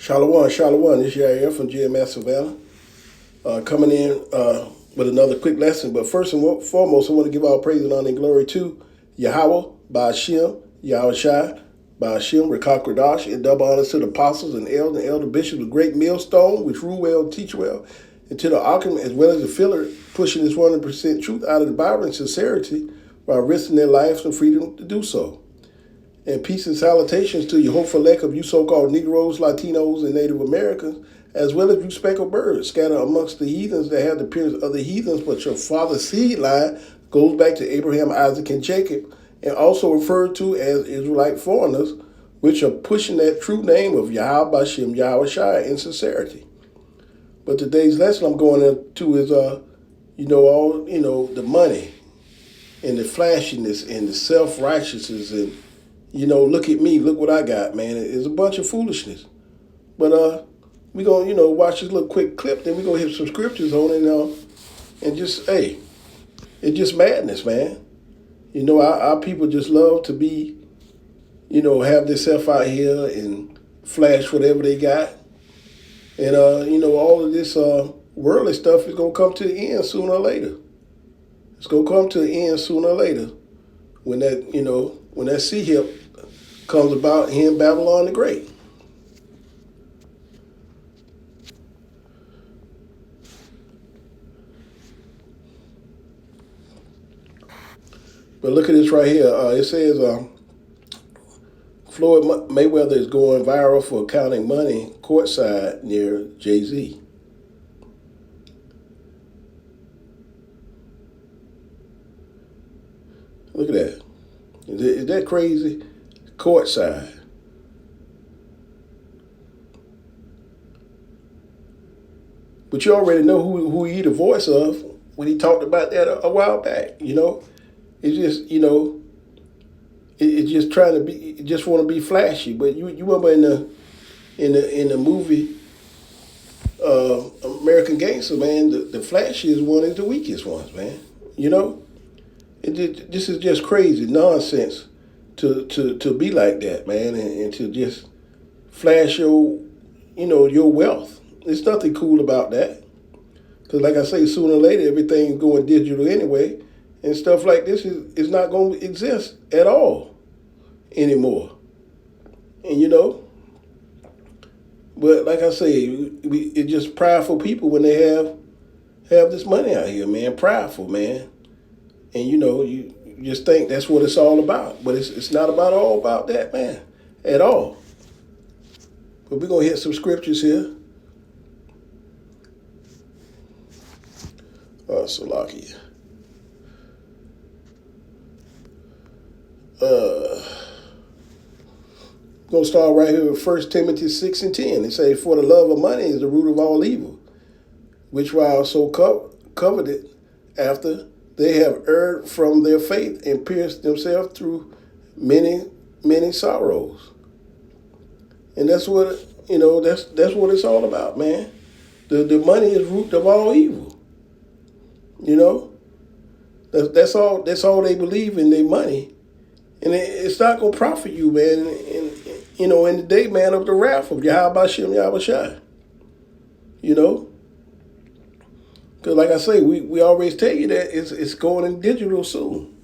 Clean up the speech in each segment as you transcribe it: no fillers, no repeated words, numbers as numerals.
Shalom, Shalom. This is Yair from GMS Savannah, coming in with another quick lesson. But first and foremost, I want to give all praise and honor and glory to Yahweh, Ba'ashem, Yahweh Shai, Ba'ashem, Rekah Kradash, and double honors to the apostles and elder bishops of Great Millstone, which rule well, teach well, and to the Akim as well as the filler, pushing this 100% truth out of the Bible and sincerity while risking their lives and freedom to do so. And peace and salutations to you, hopeful elect of you so-called Negroes, Latinos, and Native Americans, as well as you speckled birds scattered amongst the heathens that have the appearance of the heathens, but your father's seed line goes back to Abraham, Isaac, and Jacob, and also referred to as Israelite foreigners, which are pushing that true name of Yahweh Ba'ashem, Yahweh Shai in sincerity. But today's lesson I'm going into is, the money and the flashiness and the self-righteousness and look at me, look what I got, man. It's a bunch of foolishness. But we're going to, watch this little quick clip, then we're going to hit some scriptures on it and just, hey, it's just madness, man. Our people just love to be, have themselves out here and flash whatever they got. And, all of this worldly stuff is going to come to the end sooner or later. It's going to come to the end sooner or later when that sea hip comes about here in Babylon the Great. But look at this right here. It says Floyd Mayweather is going viral for counting money courtside near Jay-Z. Look at that. Is that crazy? Courtside. But you already know who he the voice of when he talked about that a while back. It's just it's just trying to be, just want to be flashy. But you remember in the movie American Gangster, man, the flashiest one is the weakest ones, man. This is just crazy nonsense to be like that, man, and to just flash your wealth. There's nothing cool about that. Because like I say, sooner or later, everything's going digital anyway, and stuff like this is not going to exist at all anymore. And but like I say, it's just prideful people when they have this money out here, man. Prideful, man. And you just think that's what it's all about. But it's not all about that, man, at all. But we're going to hit some scriptures here. Salakia. Going to start right here with 1 Timothy 6 and 10. It says, "For the love of money is the root of all evil, which while so coveted after, they have erred from their faith and pierced themselves through many, many sorrows." And that's what that's what it's all about, man. The money is root of all evil. That's all they believe in, their money, and it's not gonna profit you, man. And in the day, man, of the wrath of Yahweh Ba'ashem, Yahweh Shai. Because like I say, we always tell you that it's going in digital soon.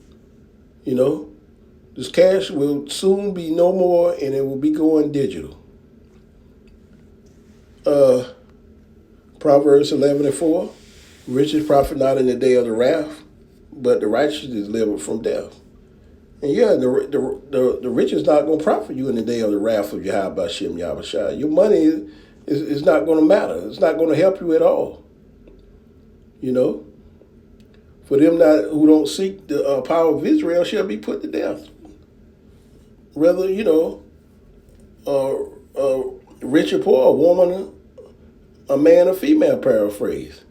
This cash will soon be no more, and it will be going digital. Proverbs 11 and 4, "Riches profit not in the day of the wrath, but the righteous is delivered from death." And yeah, the rich is not going to profit you in the day of the wrath of Yahweh Ba'ashem, Yahweh Shai. Your money is not going to matter. It's not going to help you at all. For them who don't seek the power of Israel shall be put to death. Whether, rich or poor, a woman, a man or female, paraphrase.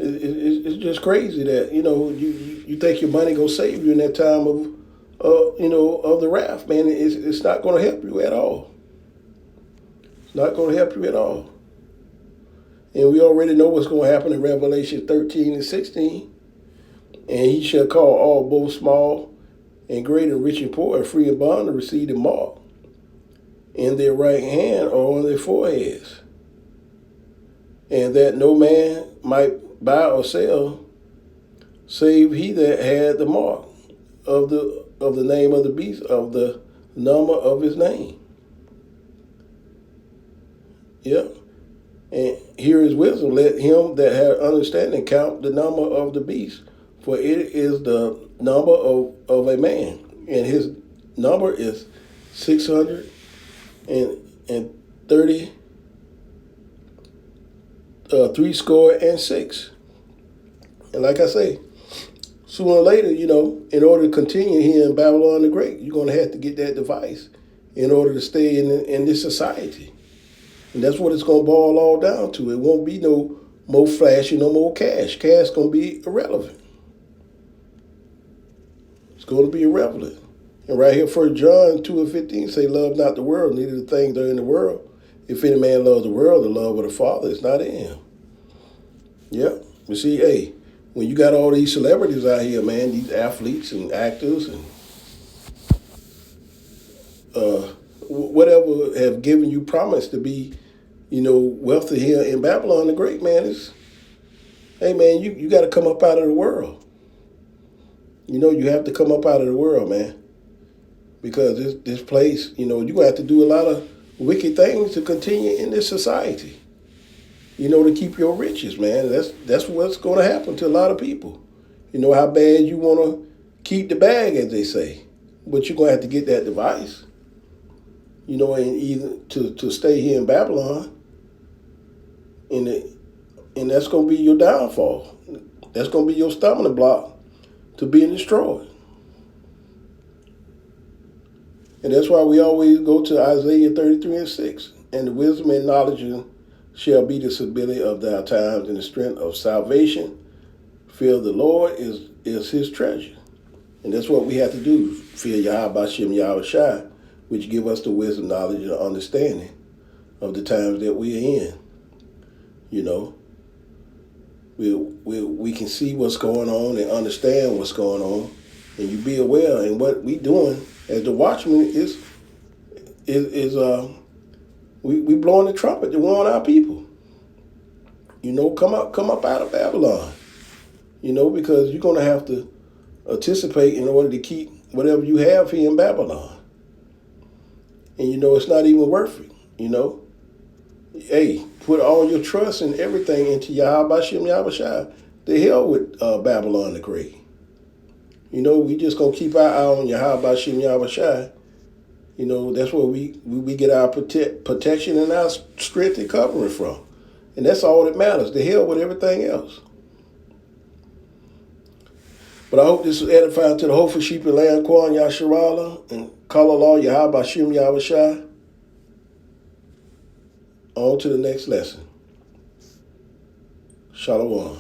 It's just crazy that, you think your money gonna save you in that time of the wrath, man. It's not gonna help you at all. It's not gonna help you at all. And we already know what's going to happen in Revelation 13 and 16. "And he shall call all, both small and great and rich and poor and free and bond to receive the mark in their right hand or on their foreheads, and that no man might buy or sell save he that had the mark of the name of the beast, of the number of his name. Yep. And here is wisdom. Let him that have understanding count the number of the beast, for it is the number of a man, and his number is 630, 66. And like I say, sooner or later, in order to continue here in Babylon the Great, you're going to have to get that device in order to stay in this society. And that's what it's going to boil all down to. It won't be no more flashy, no more cash. Cash going to be irrelevant. It's going to be irrelevant. And right here, 1 John 2:15 say, love not the world, neither the things that are in the world. If any man loves the world, the love of the Father is not in him. Yep. You see, hey, when you got all these celebrities out here, man, these athletes and actors and whatever have given you promise to be, wealthy here in Babylon the Great, man, hey, man, you got to come up out of the world. You have to come up out of the world, man, because this place, you're going to have to do a lot of wicked things to continue in this society, to keep your riches, man. That's what's going to happen to a lot of people. How bad you want to keep the bag, as they say, but you're going to have to get that device, and either to stay here in Babylon, and that's going to be your downfall. That's going to be your stumbling block to being destroyed. And that's why we always go to Isaiah 33:6. And the wisdom and knowledge shall be the stability of thy times, and the strength of salvation. Fear the Lord is his treasure. And that's what we have to do. Fear Yahweh Bashem Yahweh Shai, which give us the wisdom, knowledge, and understanding of the times that we're in. We can see what's going on and understand what's going on, and you be aware. And what we doing as the watchmen is we blowing the trumpet to warn our people. Come up out of Babylon. Because you're gonna have to anticipate in order to keep whatever you have here in Babylon. And it's not even worth it. Hey, put all your trust and everything into Yahweh Bashem Yahweh Shai. The hell with Babylon the Great. We just gonna keep our eye on Yahweh Bashem Yahweh Shai. That's where we get our protection and our strength and covering from. And that's all that matters. The hell with everything else. But I hope this was edifying to the hopeful sheep and lamb, Kwan Yasharala, and call Allah Yahweh Bashem Yahweh Shai. On to the next lesson. Shalom.